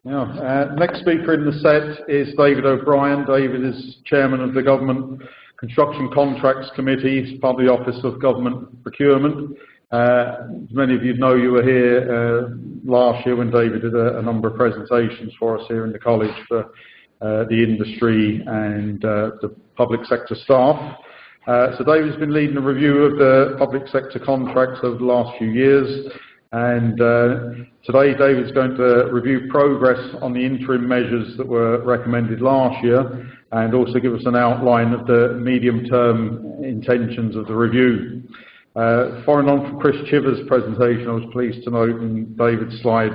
Next speaker in the set is David O'Brien. David is Chairman of the Government Construction Contracts Committee, part of the Office of Government Procurement. As many of you know, you were here last year when David did a number of presentations for us here in the college for the industry and the public sector staff. So David's been leading a review of the public sector contracts over the last few years, and today David's going to review progress on the interim measures that were recommended last year and also give us an outline of the medium-term intentions of the review. Following on from Chris Chiver's presentation, I was pleased to note in David's slide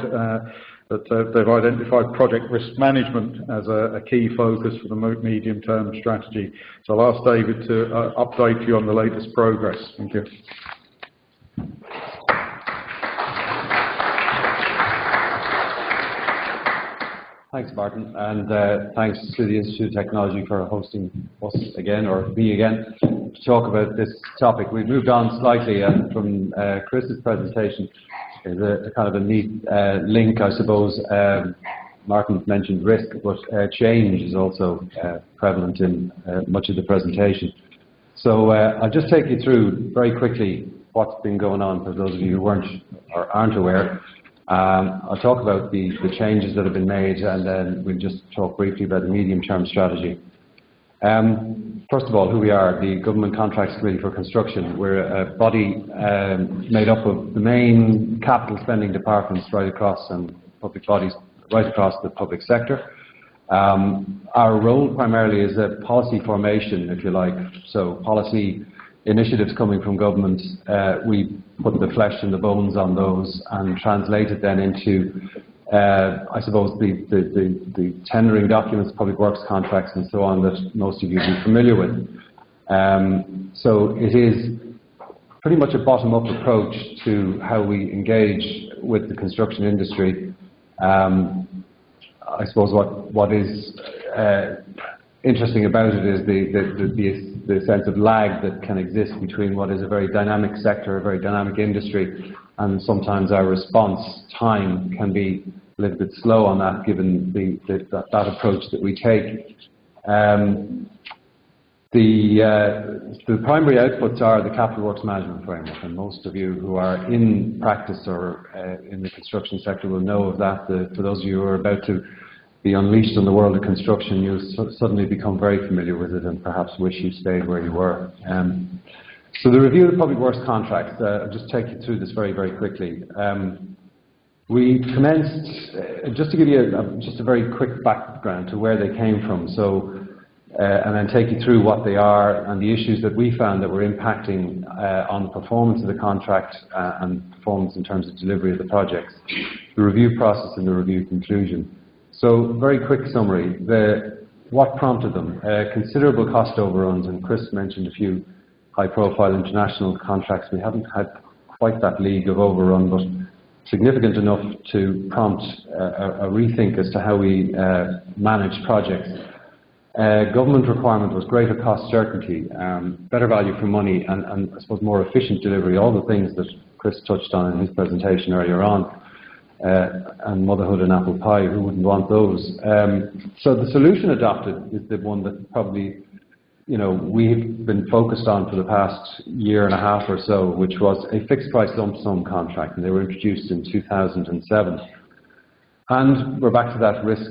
that they've identified project risk management as a key focus for the medium-term strategy. So I'll ask David to update you on the latest progress. Thank you. Thanks, Martin, and thanks to the Institute of Technology for hosting us again, or me again, to talk about this topic. We've moved on slightly from Chris's presentation. There's a kind of a neat link, I suppose. Martin mentioned risk, but change is also prevalent in much of the presentation. So I'll just take you through very quickly what's been going on for those of you who weren't or aren't aware. I'll talk about the changes that have been made, and then we'll just talk briefly about the medium-term strategy. First of all, who we are, the Government Contracts Committee for Construction. We're a body made up of the main capital spending departments right across, and public bodies right across the public sector. Our role primarily is a policy formation, if you like, so policy initiatives coming from government, we put the flesh and the bones on those and translate it then into, I suppose, the tendering documents, public works contracts and so on that most of you will be familiar with. So it is pretty much a bottom-up approach to how we engage with the construction industry. I suppose what is interesting about it is the sense of lag that can exist between what is a very dynamic sector, a very dynamic industry, and sometimes our response time can be a little bit slow on that, given that approach that we take. The primary outputs are the capital works management framework, and most of you who are in practice or in the construction sector will know of that. For those of you who are about to be unleashed on the world of construction, you'll suddenly become very familiar with it and perhaps wish you stayed where you were. So the review of the public works contracts, I'll just take you through this very, very quickly. We commenced, just to give you just a very quick background to where they came from, so, and then take you through what they are and the issues that we found that were impacting on the performance of the contract and performance in terms of delivery of the projects, the review process and the review conclusion. So, very quick summary. What prompted them? Considerable cost overruns, and Chris mentioned a few high-profile international contracts. We haven't had quite that league of overrun, but significant enough to prompt a rethink as to how we manage projects. Government requirement was greater cost certainty, better value for money, and I suppose more efficient delivery, all the things that Chris touched on in his presentation earlier on. And motherhood and apple pie, who wouldn't want those? So the solution adopted is the one that probably, we've been focused on for the past year and a half or so, which was a fixed price lump sum contract, and they were introduced in 2007. And we're back to that risk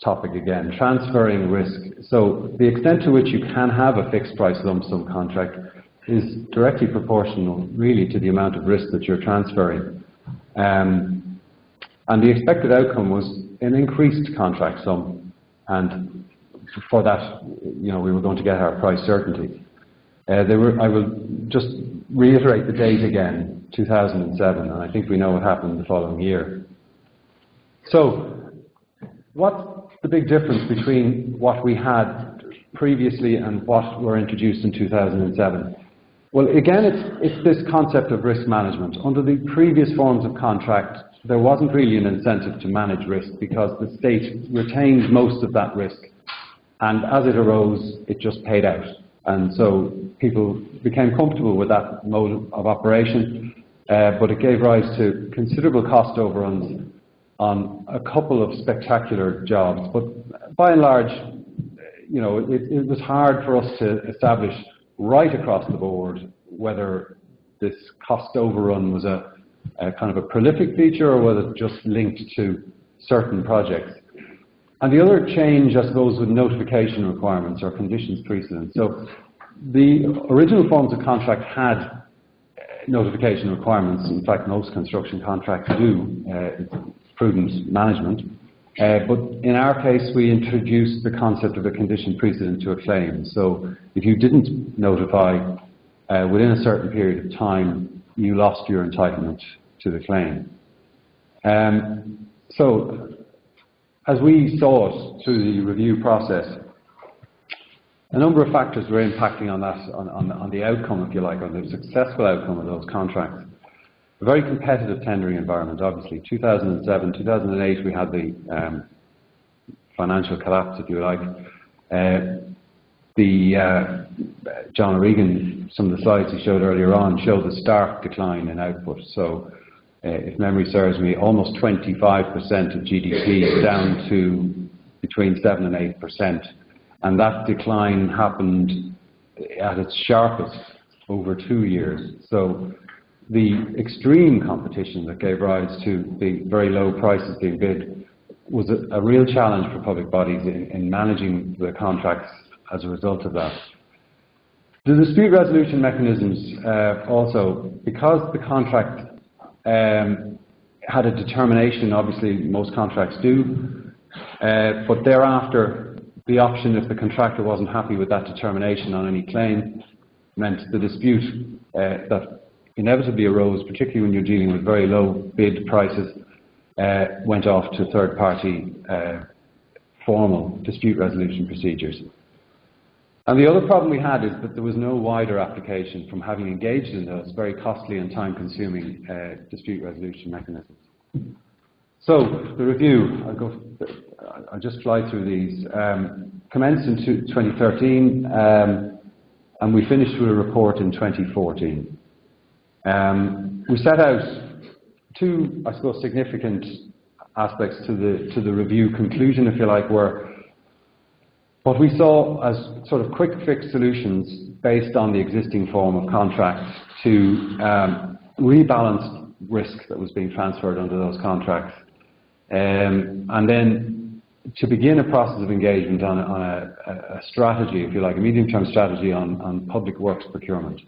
topic again, transferring risk. So the extent to which you can have a fixed price lump sum contract is directly proportional, really, to the amount of risk that you're transferring. And the expected outcome was an increased contract sum, and for that, we were going to get our price certainty. I will just reiterate the date again, 2007, and I think we know what happened the following year. So, what's the big difference between what we had previously and what were introduced in 2007? Well, again, it's this concept of risk management. Under the previous forms of contract, there wasn't really an incentive to manage risk because the state retained most of that risk, and as it arose, it just paid out. And so people became comfortable with that mode of operation, but it gave rise to considerable cost overruns on a couple of spectacular jobs, but by and large, you know, it was hard for us to establish right across the board whether this cost overrun was a kind of a prolific feature or whether it just linked to certain projects. And the other change, I suppose, with notification requirements or conditions precedent. So the original forms of contract had notification requirements. In fact, most construction contracts do. It's prudent management. But in our case, we introduced the concept of a condition precedent to a claim. So if you didn't notify within a certain period of time, you lost your entitlement to the claim. So as we saw it through the review process, a number of factors were impacting on that, on the outcome, if you like, on the successful outcome of those contracts. A very competitive tendering environment, obviously. 2007, 2008, we had the financial collapse, if you like. John O'Regan, some of the slides he showed earlier on, showed the stark decline in output. So, if memory serves me, almost 25% of GDP down to between 7 and 8%. And that decline happened at its sharpest over 2 years. So the extreme competition that gave rise to the very low prices being bid was a real challenge for public bodies in managing the contracts as a result of that. The dispute resolution mechanisms also, because the contract had a determination, obviously most contracts do, but thereafter the option, if the contractor wasn't happy with that determination on any claim, meant the dispute that inevitably arose, particularly when you're dealing with very low bid prices, went off to third-party formal dispute resolution procedures. And the other problem we had is that there was no wider application from having engaged in those very costly and time-consuming dispute resolution mechanisms. So the review, I'll just fly through these. Commenced in 2013, and we finished with a report in 2014. We set out two, I suppose, significant aspects to the review conclusion, if you like, were what we saw as sort of quick fix solutions based on the existing form of contract to rebalance risk that was being transferred under those contracts. And then to begin a process of engagement on a strategy, if you like, a medium-term strategy on public works procurement.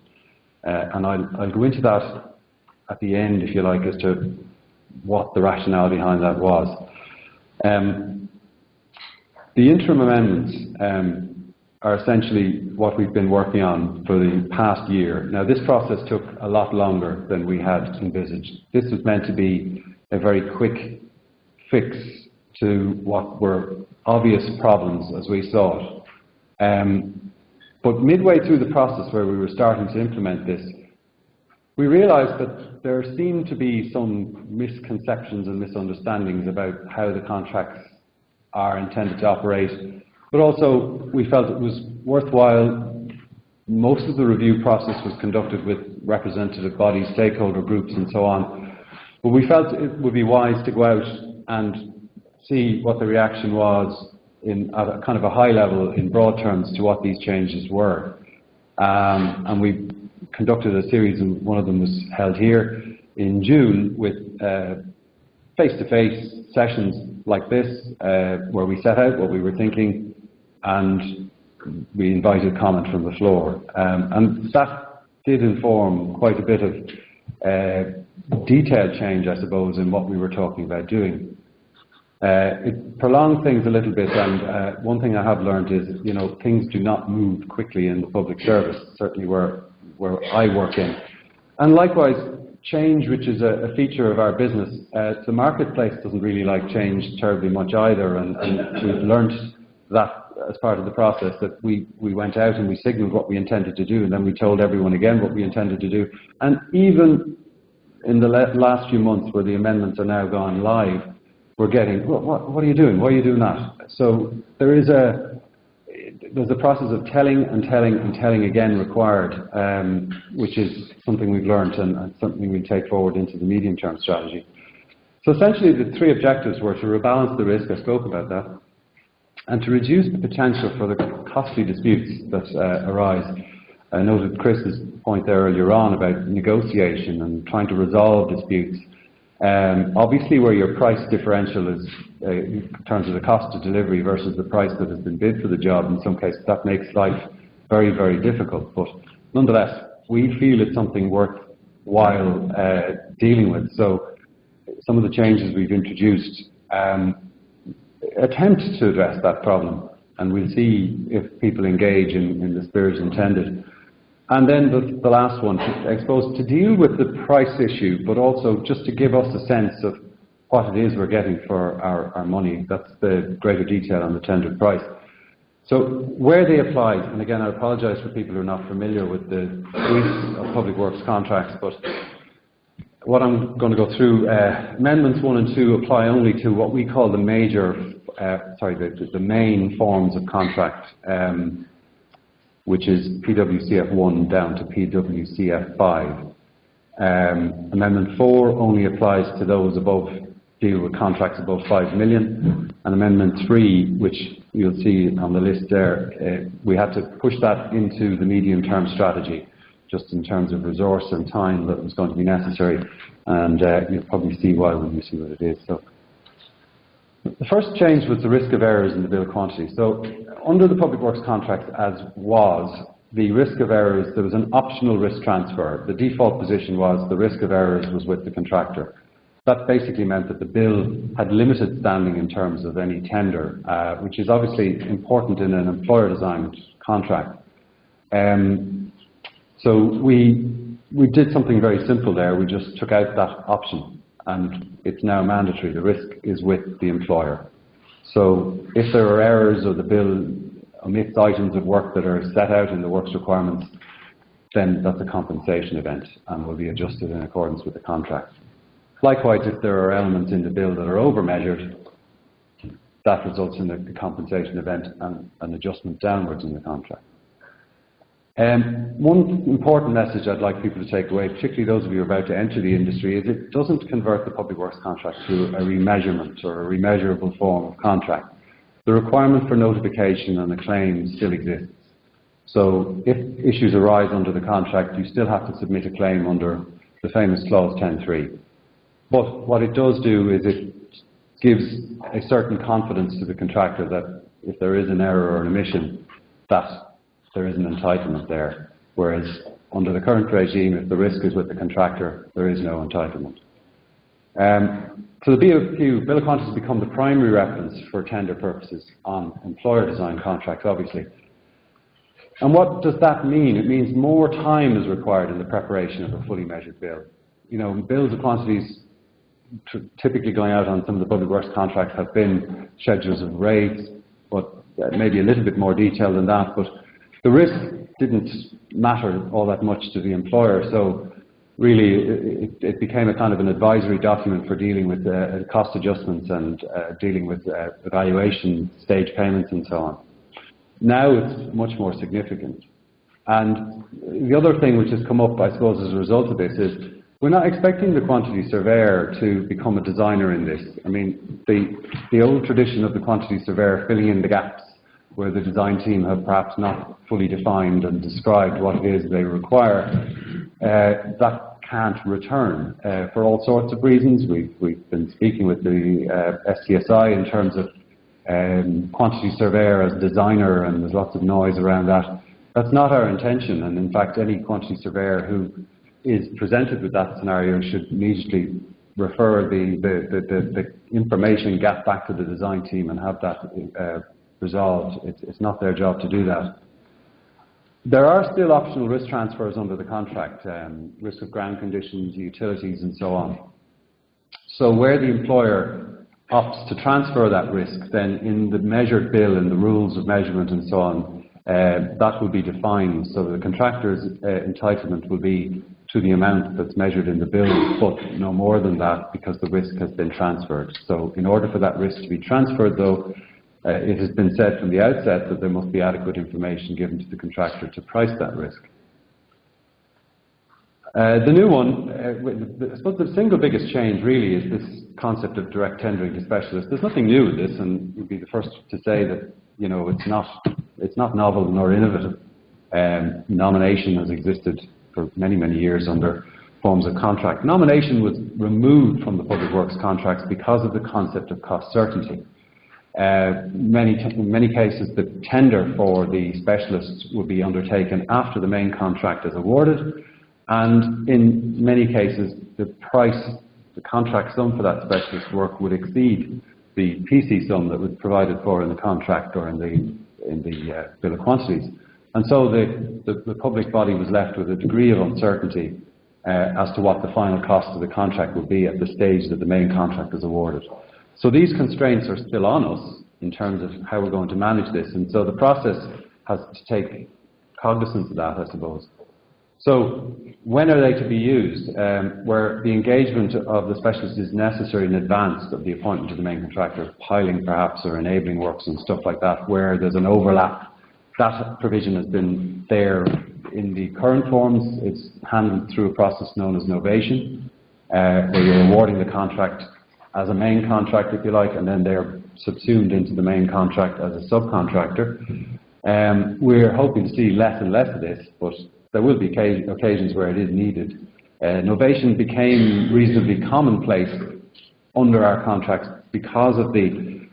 And I'll go into that at the end, if you like, as to what the rationale behind that was. The interim amendments are essentially what we've been working on for the past year. Now, this process took a lot longer than we had envisaged. This was meant to be a very quick fix to what were obvious problems as we saw it. But midway through the process where we were starting to implement this, we realized that there seemed to be some misconceptions and misunderstandings about how the contracts are intended to operate, but also we felt it was worthwhile. Most of the review process was conducted with representative bodies, stakeholder groups and so on, but we felt it would be wise to go out and see what the reaction was at a kind of a high level in broad terms to what these changes were. And we conducted a series, and one of them was held here in June with face-to-face sessions like this, where we set out what we were thinking and we invited comment from the floor. And that did inform quite a bit of detailed change, I suppose, in what we were talking about doing. It prolonged things a little bit, and one thing I have learned is, you know, things do not move quickly in the public service, certainly where I work in. And likewise, change, which is a feature of our business, the marketplace doesn't really like change terribly much either, and we've learned that as part of the process, that we went out and we signalled what we intended to do, and then we told everyone again what we intended to do. And even in the last few months, where the amendments are now gone live, we're getting, what are you doing? Why are you doing that? So there's a process of telling and telling and telling again required, which is something we've learned and something we take forward into the medium-term strategy. So essentially the three objectives were to rebalance the risk, I spoke about that, and to reduce the potential for the costly disputes that arise. I noted Chris's point there earlier on about negotiation and trying to resolve disputes. Obviously where your price differential is in terms of the cost of delivery versus the price that has been bid for the job, in some cases that makes life very, very difficult. But nonetheless, we feel it's something worthwhile dealing with. So some of the changes we've introduced attempt to address that problem, and we'll see if people engage in the spirit intended. And then the last one, I suppose, to deal with the price issue, but also just to give us a sense of what it is we're getting for our money. That's the greater detail on the tendered price. So where they applied, and again I apologise for people who are not familiar with the suite of public works contracts, but what I'm going to go through, Amendments 1 and 2 apply only to what we call the main forms of contract, which is PWCF 1 down to PWCF 5. Amendment 4 only applies to those deal with contracts above 5 million, and Amendment 3, which you'll see on the list there, we had to push that into the medium-term strategy, just in terms of resource and time that was going to be necessary, and you'll probably see why when you see what it is. So, the first change was the risk of errors in the bill quantity. So, under the public works contract as was, the risk of errors, there was an optional risk transfer. The default position was the risk of errors was with the contractor. That basically meant that the bill had limited standing in terms of any tender, which is obviously important in an employer-designed contract. So we did something very simple there. We just took out that option, and it's now mandatory. The risk is with the employer. So if there are errors or the bill omits items of work that are set out in the works requirements, then that's a compensation event and will be adjusted in accordance with the contract. Likewise, if there are elements in the bill that are over-measured, that results in a compensation event and an adjustment downwards in the contract. One important message I'd like people to take away, particularly those of you who are about to enter the industry, is it doesn't convert the public works contract to a remeasurement or a remeasurable form of contract. The requirement for notification and a claim still exists. So if issues arise under the contract, you still have to submit a claim under the famous clause 10.3. But what it does do is it gives a certain confidence to the contractor that if there is an error or an omission, that there is an entitlement there. Whereas under the current regime, if the risk is with the contractor, there is no entitlement. So the bill of quantities has become the primary reference for tender purposes on employer-designed contracts, obviously. And what does that mean? It means more time is required in the preparation of a fully measured bill. You know, bills of quantities typically going out on some of the public works contracts have been schedules of rates, but maybe a little bit more detail than that. But the risk didn't matter all that much to the employer, so really it became a kind of an advisory document for dealing with cost adjustments and dealing with evaluation, stage payments and so on. Now it's much more significant. And the other thing which has come up, I suppose, as a result of this is we're not expecting the quantity surveyor to become a designer in this. I mean, the old tradition of the quantity surveyor filling in the gaps where the design team have perhaps not fully defined and described what it is they require, that can't return for all sorts of reasons. We've been speaking with the STSI in terms of quantity surveyor as designer, and there's lots of noise around that. That's not our intention, and in fact any quantity surveyor who is presented with that scenario should immediately refer the information gap back to the design team and have that resolved. It's not their job to do that. There are still optional risk transfers under the contract, risk of ground conditions, utilities and so on. So where the employer opts to transfer that risk, then in the measured bill and the rules of measurement and so on, that will be defined. So the contractor's entitlement will be to the amount that's measured in the bill, but no more than that because the risk has been transferred. So in order for that risk to be transferred, though, it has been said from the outset that there must be adequate information given to the contractor to price that risk. The new one, I suppose the single biggest change really is this concept of direct tendering to specialists. There's nothing new in this, and we'd be the first to say that it's not novel nor innovative. Nomination has existed for many, many years under forms of contract. Nomination was removed from the public works contracts because of the concept of cost certainty. In many cases, the tender for the specialists would be undertaken after the main contract is awarded, and in many cases, the contract sum for that specialist work would exceed the PC sum that was provided for in the contract or in the bill of quantities. And so the public body was left with a degree of uncertainty as to what the final cost of the contract would be at the stage that the main contract is awarded. So these constraints are still on us in terms of how we're going to manage this, and so the process has to take cognizance of that, I suppose. So when are they to be used? Where the engagement of the specialist is necessary in advance of the appointment of the main contractor, piling perhaps or enabling works and stuff like that, where there's an overlap. That provision has been there in the current forms. It's handled through a process known as novation, where you're awarding the contract as a main contract, if you like, and then they're subsumed into the main contract as a subcontractor. We're hoping to see less and less of this, but there will be occasions where it is needed. Novation became reasonably commonplace under our contracts because of the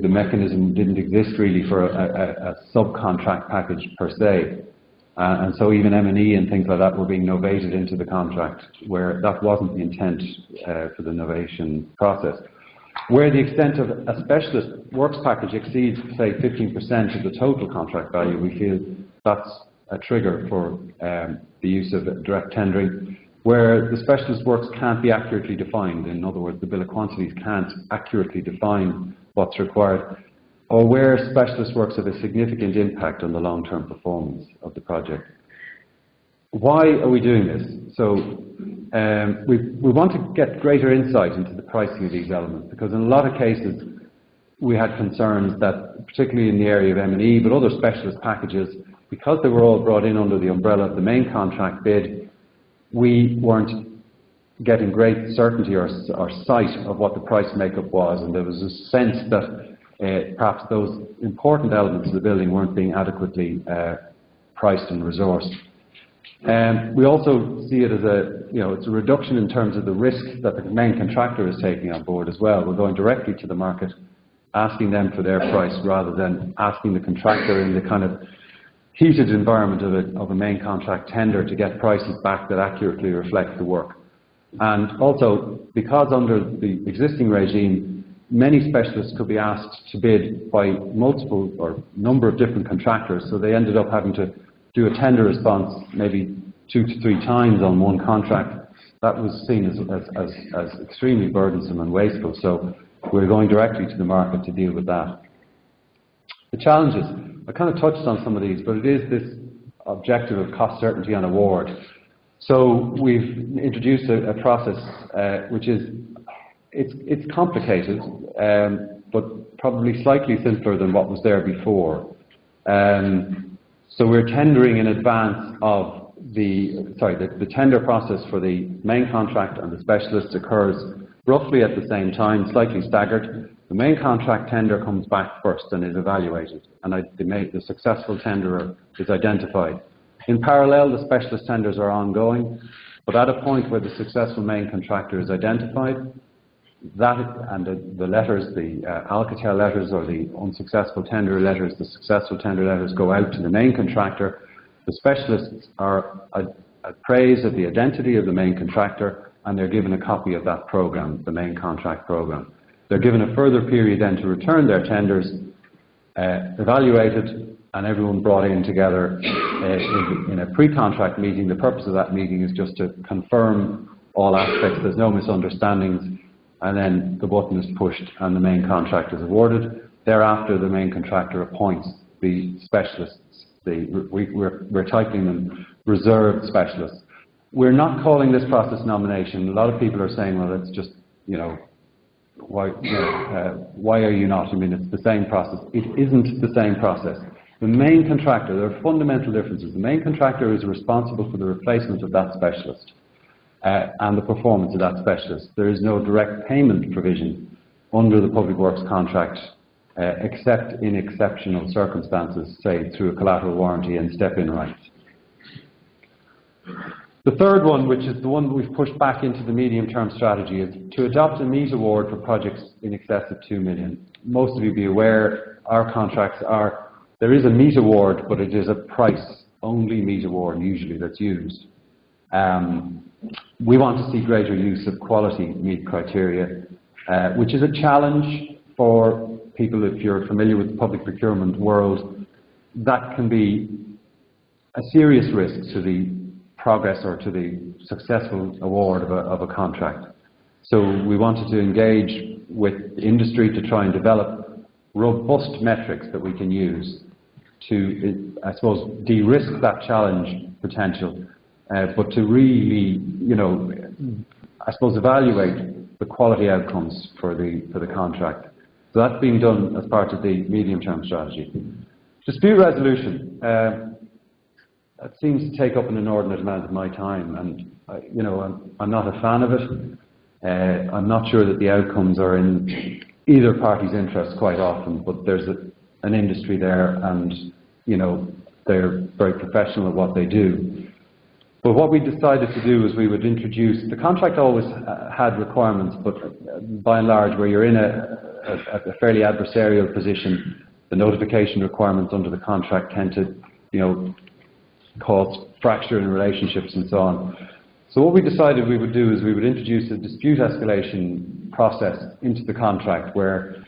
mechanism didn't exist really for a subcontract package per se. And so even M&E and things like that were being novated into the contract, where that wasn't the intent for the novation process. Where the extent of a specialist works package exceeds, say, 15% of the total contract value, we feel that's a trigger for the use of direct tendering. Where the specialist works can't be accurately defined, in other words, the bill of quantities can't accurately define what's required, or where specialist works have a significant impact on the long-term performance of the project. Why are we doing this? So we want to get greater insight into the pricing of these elements, because in a lot of cases we had concerns that, particularly in the area of M&E, but other specialist packages, because they were all brought in under the umbrella of the main contract bid, we weren't getting great certainty or sight of what the price makeup was, and there was a sense that perhaps those important elements of the building weren't being adequately priced and resourced. We also see it as it's a reduction in terms of the risk that the main contractor is taking on board as well. We're going directly to the market, asking them for their price rather than asking the contractor in the kind of heated environment of a main contract tender to get prices back that accurately reflect the work. And also, because under the existing regime, many specialists could be asked to bid by multiple or number of different contractors, so they ended up having to do a tender response maybe 2 to 3 times on one contract. That was seen as extremely burdensome and wasteful, so we're going directly to the market to deal with that. The challenges, I kind of touched on some of these, but it is this objective of cost certainty on award. So we've introduced a process which is, it's complicated, but probably slightly simpler than what was there before. So we're tendering in advance of the tender process for the main contract and the specialist occurs roughly at the same time, slightly staggered. The main contract tender comes back first and is evaluated, and the successful tenderer is identified. In parallel, the specialist tenders are ongoing, but at a point where the successful main contractor is identified, that and the letters, the Alcatel letters or the unsuccessful tender letters, the successful tender letters go out to the main contractor. The specialists are appraised of the identity of the main contractor, and they're given a copy of that program, the main contract program. They're given a further period then to return their tenders, evaluated, and everyone brought in together in a pre-contract meeting. The purpose of that meeting is just to confirm all aspects, there's no misunderstandings, and then the button is pushed and the main contract is awarded. Thereafter, the main contractor appoints the specialists. We're titling them reserved specialists. We're not calling this process nomination. A lot of people are saying, well, it's just, why are you not? I mean, it's the same process. It isn't the same process. The main contractor, there are fundamental differences. The main contractor is responsible for the replacement of that specialist and the performance of that specialist. There is no direct payment provision under the public works contract except in exceptional circumstances, say through a collateral warranty and step-in rights. The third one, which is the one that we've pushed back into the medium-term strategy, is to adopt a MEZE Award for projects in excess of 2 million. Most of you be aware, our contracts are, there is a MEZE Award, but it is a price-only MEZE Award usually that's used. We want to see greater use of quality MEZE criteria, which is a challenge for people. If you're familiar with the public procurement world, that can be a serious risk to the progress or to the successful award of a contract. So we wanted to engage with industry to try and develop robust metrics that we can use to, I suppose, de-risk that challenge potential, but to really, I suppose, evaluate the quality outcomes for the contract. So that's being done as part of the medium-term strategy. Dispute resolution. That seems to take up an inordinate amount of my time, and I'm not a fan of it. I'm not sure that the outcomes are in either party's interest quite often, but there's an industry there, and they're very professional at what they do. But what we decided to do is we would introduce, the contract always had requirements, but by and large, where you're in a fairly adversarial position, the notification requirements under the contract tend to cause fracture in relationships and so on. So what we decided we would do is we would introduce a dispute escalation process into the contract, where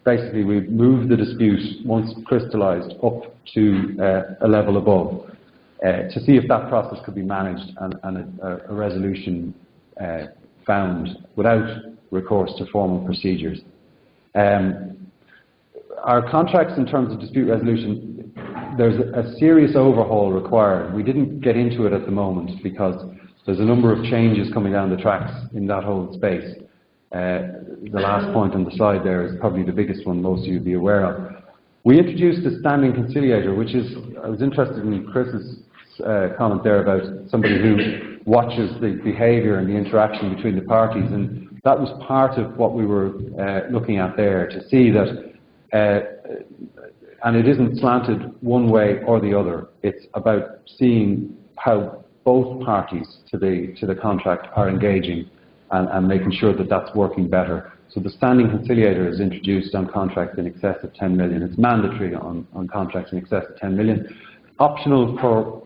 basically we move the dispute, once crystallized, up to a level above to see if that process could be managed and a resolution found without recourse to formal procedures. Our contracts, in terms of dispute resolution, there's a serious overhaul required. We didn't get into it at the moment because there's a number of changes coming down the tracks in that whole space. The last point on the slide there is probably the biggest one most of you will be aware of. We introduced a standing conciliator, which is, I was interested in Chris's comment there about somebody who watches the behaviour and the interaction between the parties, and that was part of what we were looking at there, to see that, and it isn't slanted one way or the other. It's about seeing how both parties to the contract are engaging and making sure that that's working better. So the standing conciliator is introduced on contracts in excess of 10 million. It's mandatory on contracts in excess of 10 million. Optional for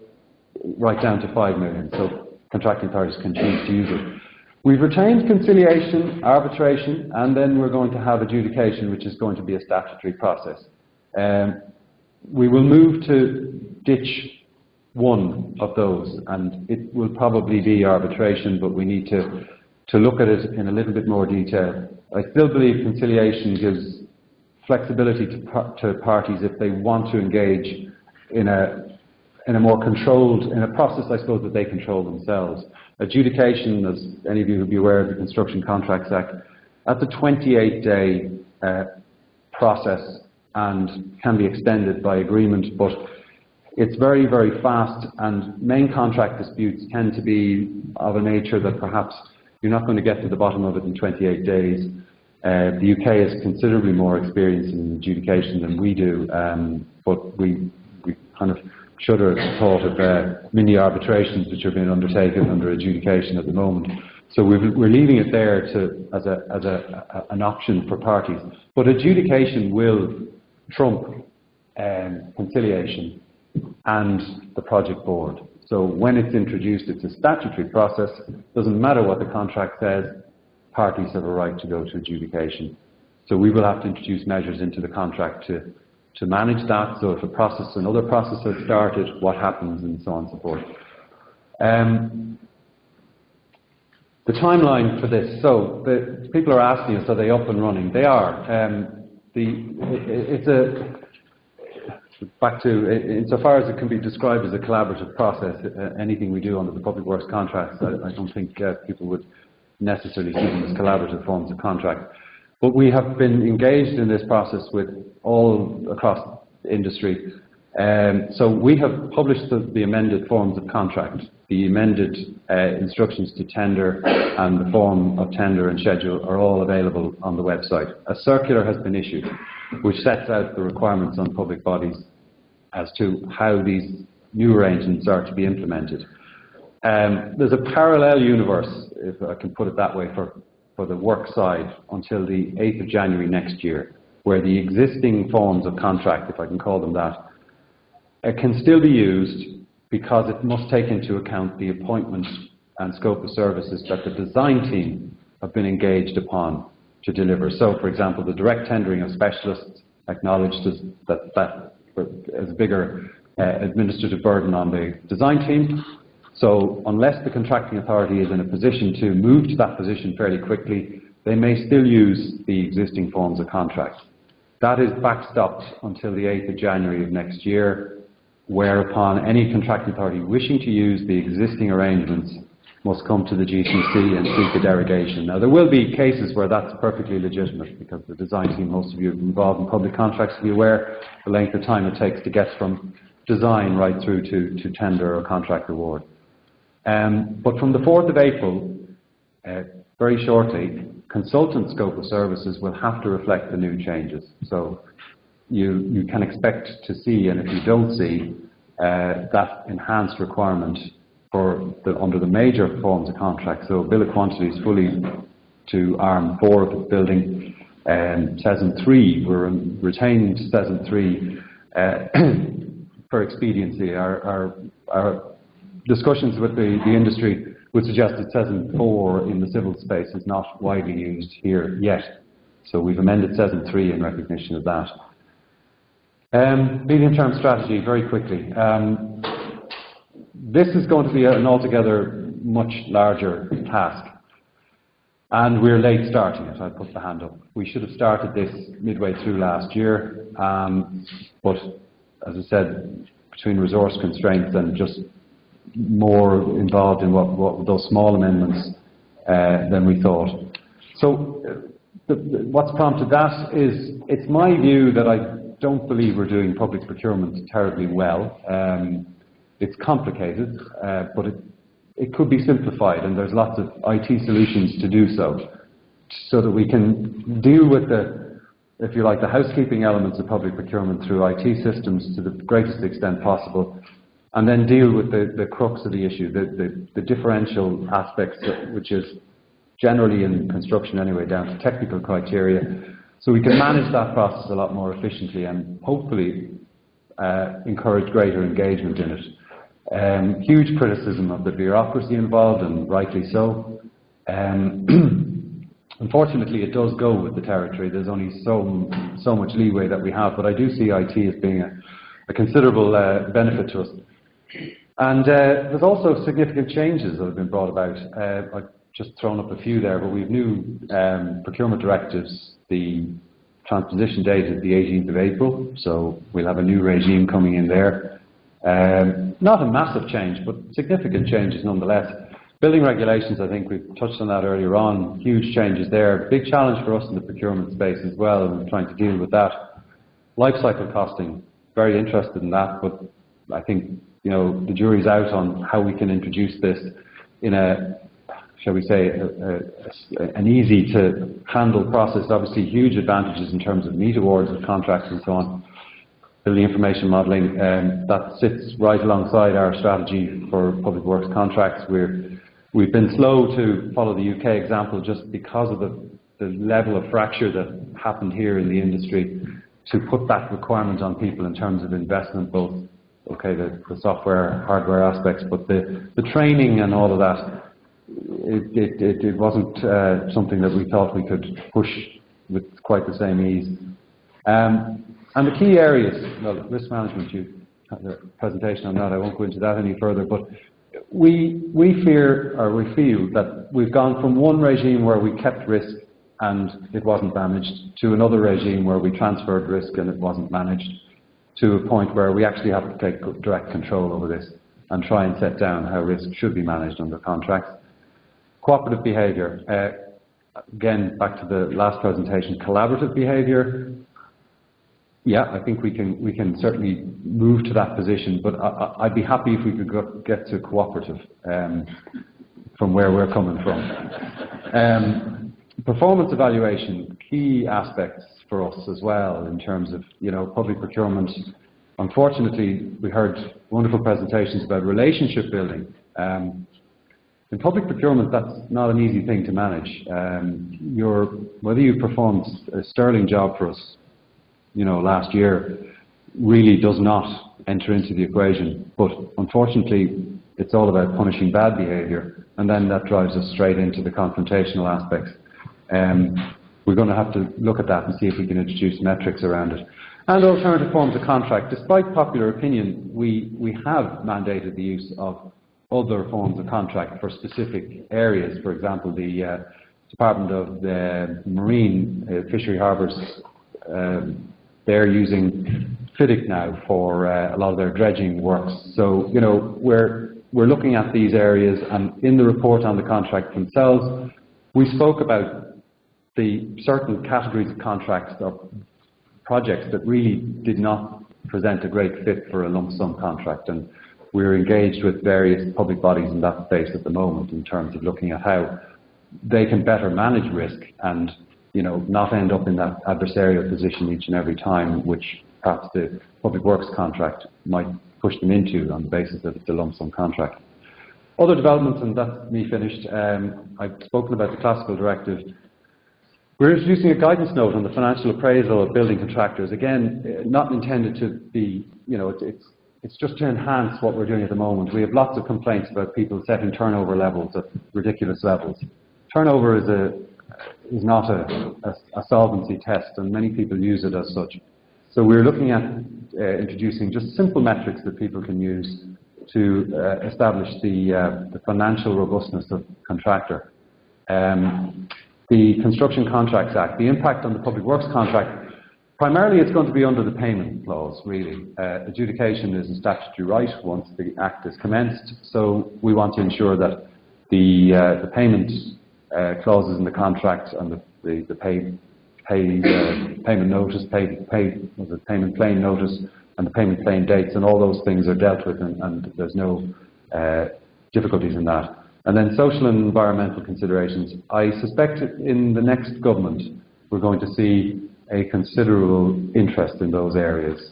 right down to 5 million, so contracting parties can choose to use it. We've retained conciliation, arbitration, and then we're going to have adjudication, which is going to be a statutory process. We will move to ditch one of those, and it will probably be arbitration, but we need to look at it in a little bit more detail. I still believe conciliation gives flexibility to parties if they want to engage in a more controlled, in a process, I suppose, that they control themselves. Adjudication, as any of you will be aware of the Construction Contracts Act, that's a 28-day process and can be extended by agreement, but it's very, very fast, and main contract disputes tend to be of a nature that perhaps you're not going to get to the bottom of it in 28 days. The UK has considerably more experience in adjudication than we do, but we kind of shudder at the thought of mini arbitrations which are being undertaken under adjudication at the moment. So we're leaving it there as an option for parties. But adjudication will trump conciliation and the project board. So when it's introduced, it's a statutory process. Doesn't matter what the contract says, parties have a right to go to adjudication. So we will have to introduce measures into the contract to manage that. So if another process has started, what happens, and so on and so forth. The timeline for this. So the people are asking us, are they up and running? They are. Back to, insofar as it can be described as a collaborative process, anything we do under the public works contracts, I don't think people would necessarily see them as collaborative forms of contract. But we have been engaged in this process with all across the industry So we have published the amended forms of contract, the amended instructions to tender, and the form of tender and schedule are all available on the website. A circular has been issued which sets out the requirements on public bodies as to how these new arrangements are to be implemented. There's a parallel universe, if I can put it that way, for the work side until the 8th of January next year, where the existing forms of contract, if I can call them that, can still be used because it must take into account the appointment and scope of services that the design team have been engaged upon to deliver. So, for example, the direct tendering of specialists acknowledged that as a bigger administrative burden on the design team. So unless the contracting authority is in a position to move to that position fairly quickly, they may still use the existing forms of contract. That is backstopped until the 8th of January of next year, whereupon any contracting authority wishing to use the existing arrangements must come to the GCC and seek a derogation. Now, there will be cases where that's perfectly legitimate because the design team, most of you involved in public contracts, will be aware the length of time it takes to get from design right through to tender or contract award. But from the 4th of April, very shortly, consultant scope of services will have to reflect the new changes. So you can expect to see, and if you don't see, that enhanced requirement under the major forms of contract. So bill of quantities fully to Arm 4 of the building, CESM 3, we're retaining CESM 3 for expediency. Our discussions with the industry would suggest that CESM 4 in the civil space is not widely used here yet. So we've amended CESM 3 in recognition of that. Medium-term strategy, very quickly. This is going to be an altogether much larger task. And we're late starting it. I put the hand up. We should have started this midway through last year. But as I said, between resource constraints and just more involved in what those small amendments than we thought. So what's prompted that is, it's my view that I don't believe we're doing public procurement terribly well. It's complicated, but it could be simplified, and there's lots of IT solutions to do so that we can deal with the, if you like, the housekeeping elements of public procurement through IT systems to the greatest extent possible, and then deal with the crux of the issue, the differential aspects, which is generally in construction anyway, down to technical criteria, so we can manage that process a lot more efficiently and hopefully encourage greater engagement in it. Huge criticism of the bureaucracy involved, and rightly so. Unfortunately, it does go with the territory. There's only so much leeway that we have, but I do see IT as being a considerable benefit to us. And there's also significant changes that have been brought about. I've just thrown up a few there, but we've new procurement directives. The transposition date is the 18th of April, so we'll have a new regime coming in there. Not a massive change, but significant changes nonetheless. Building regulations, I think we've touched on that earlier on, huge changes there. Big challenge for us in the procurement space as well, and we're trying to deal with that. Life cycle costing, very interested in that, but I think, you know, the jury's out on how we can introduce this in a, shall we say, an easy to handle process. Obviously huge advantages in terms of MEZE Awards of contracts and so on. Building information modelling, that sits right alongside our strategy for public works contracts. We've been slow to follow the UK example just because of the level of fracture that happened here in the industry, to put that requirement on people in terms of investment, both, okay, the software, hardware aspects, but the training and all of that, it wasn't something that we thought we could push with quite the same ease. And the key areas, well, risk management, you had a presentation on that, I won't go into that any further, but we feel that we've gone from one regime where we kept risk and it wasn't managed, to another regime where we transferred risk and it wasn't managed, to a point where we actually have to take direct control over this and try and set down how risk should be managed under contracts. Cooperative behaviour, again, back to the last presentation, collaborative behaviour. yeah, I think we can certainly move to that position, but I'd be happy if we could get to cooperative from where we're coming from. Performance evaluation, key aspects for us as well in terms of, you know, public procurement. Unfortunately, we heard wonderful presentations about relationship building. In public procurement, that's not an easy thing to manage. Whether you performed a sterling job for us, you know, last year, really does not enter into the equation. But unfortunately, it's all about punishing bad behaviour, and then that drives us straight into the confrontational aspects. We're going to have to look at that and see if we can introduce metrics around it. And alternative forms of contract. Despite popular opinion, we have mandated the use of other forms of contract for specific areas. For example, the Department of the Marine Fishery Harbours, they're using FIDIC now for a lot of their dredging works. So, you know, we're looking at these areas, and in the report on the contract themselves, we spoke about the certain categories of contracts or projects that really did not present a great fit for a lump sum contract, and we're engaged with various public bodies in that space at the moment in terms of looking at how they can better manage risk and, you know, not end up in that adversarial position each and every time, which perhaps the public works contract might push them into on the basis that it's a lump sum contract. Other developments, and that's me finished. I've spoken about the classical directive. We're introducing a guidance note on the financial appraisal of building contractors. Again, not intended to be, you know, it's just to enhance what we're doing at the moment. We have lots of complaints about people setting turnover levels at ridiculous levels. Turnover is not a solvency test, and many people use it as such. So we're looking at introducing just simple metrics that people can use to establish the financial robustness of contractor. The Construction Contracts Act, the impact on the Public Works contract, primarily it's going to be under the payment clause, really. Adjudication is a statutory right once the Act is commenced, so we want to ensure that the payment clauses in the contract and the payment notice, payment claim notice, and the payment claim dates, and all those things are dealt with, and there's no difficulties in that. And then social and environmental considerations. I suspect in the next government we're going to see a considerable interest in those areas.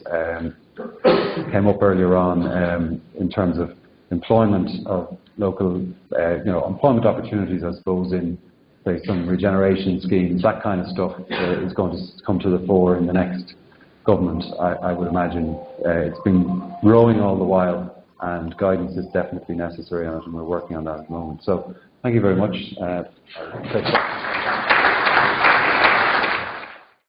Came up earlier on in terms of employment of local, you know, employment opportunities, I suppose, in say some regeneration schemes. That kind of stuff is going to come to the fore in the next government. I would imagine it's been growing all the while, and guidance is definitely necessary on it, and we're working on that at the moment. So thank you very much.